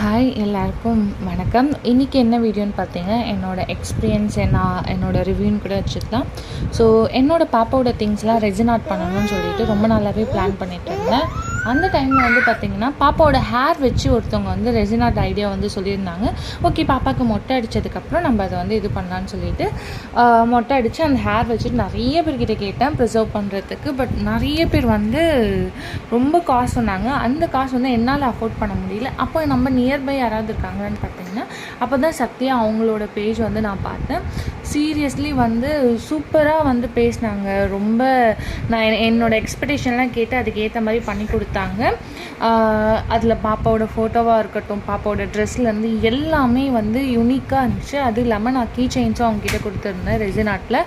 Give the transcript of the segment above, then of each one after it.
Hi எல்லாருக்கும் வணக்கம். இன்றைக்கி என்ன வீடியோன்னு பார்த்தீங்கன்னா என்னோடய எக்ஸ்பீரியன்ஸ் என்னோடய ரிவ்யூன்னு கூட வச்சுக்கலாம். ஸோ என்னோடய பாப்பாவோட திங்ஸ்லாம் ரெசின் ஆர்ட் பண்ணணும்னு சொல்லிட்டு ரொம்ப நாளாகவே பிளான் பண்ணிட்டு இருந்தேன். அந்த டைமில் வந்து பார்த்திங்கன்னா பாப்பாவோட ஹேர் வச்சு ஒருத்தவங்க வந்து ரெசின் ஆர்ட் ஐடியா வந்து சொல்லியிருந்தாங்க. ஓகே, பாப்பாவுக்கு மொட்டை அடித்ததுக்கப்புறம் நம்ம அதை வந்து இது பண்ணலான்னு சொல்லிட்டு மொட்டை அடித்து அந்த ஹேர் வச்சுட்டு நிறைய பேர்கிட்ட கேட்டேன் ப்ரிசர்வ் பண்ணுறதுக்கு. பட் நிறைய பேர் வந்து ரொம்ப காசு சொன்னாங்க. அந்த காசு வந்து என்னால் அஃபோர்ட் பண்ண முடியல. அப்போ நம்ம நியர்பை யாராவது இருக்காங்கன்னு பார்த்தீங்கன்னா அப்போ தான் சக்தியா அவங்களோட பேஜ் வந்து நான் பார்த்தேன். சீரியஸ்லி வந்து சூப்பராக வந்து பேசினாங்க. ரொம்ப நான் என்னோடய எக்ஸ்பெக்டேஷன்லாம் கேட்டு அதுக்கேற்ற மாதிரி பண்ணி கொடுத்தாங்க. அதில் பாப்பாவோட ஃபோட்டோவாக இருக்கட்டும், பாப்பாவோட ட்ரெஸ்லேருந்து எல்லாமே வந்து யூனிக்காக இருந்துச்சு. அது இல்லாமல் நான் கீ செயின்ஸும் அவங்ககிட்ட கொடுத்துருந்தேன் ரெசின் ஆர்ட்டில்.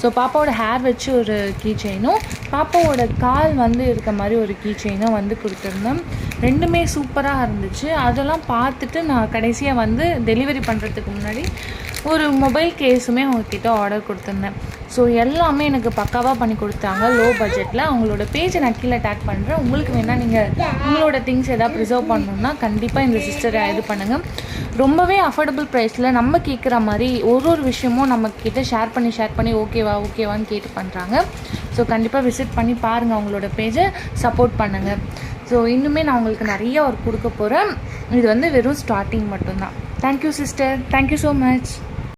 ஸோ பாப்பாவோட ஹேர் வச்சு ஒரு கீ செயினும், பாப்பாவோட கால் வந்து இருக்க மாதிரி ஒரு கீ செயினும் வந்து கொடுத்துருந்தேன். ரெண்டுமே சூப்பராக இருந்துச்சு. அதெல்லாம் பார்த்துட்டு நான் கடைசியாக வந்து டெலிவரி பண்ணுறதுக்கு முன்னாடி ஒரு மொபைல் கேஸுமே அவங்கக்கிட்ட ஆர்டர் கொடுத்துருந்தேன். ஸோ எல்லாமே எனக்கு பக்காவாக பண்ணி கொடுத்தாங்க லோ பட்ஜெட்டில். அவங்களோட பேஜை நான் கீழே டேக் பண்ணுறேன். உங்களுக்கு வேணால் நீங்கள் உங்களோட திங்ஸ் எதாவது ப்ரிசர்வ் பண்ணணுன்னா கண்டிப்பாக இந்த சிஸ்டரை இது பண்ணுங்கள். ரொம்பவே அஃபோர்டபுள் ப்ரைஸில் நம்ம கேட்குற மாதிரி ஒரு விஷயமும் நம்மக்கிட்ட ஷேர் பண்ணி ஓகேவான்னு கேட்டு பண்ணுறாங்க. ஸோ கண்டிப்பாக விசிட் பண்ணி பாருங்கள், அவங்களோட பேஜை சப்போர்ட் பண்ணுங்கள். ஸோ இன்னுமே நான் உங்களுக்கு நிறைய ஒர்க் கொடுக்க போகிறேன். இது வந்து வெறும் ஸ்டார்டிங் மட்டும்தான். Thank you sister, thank you so much.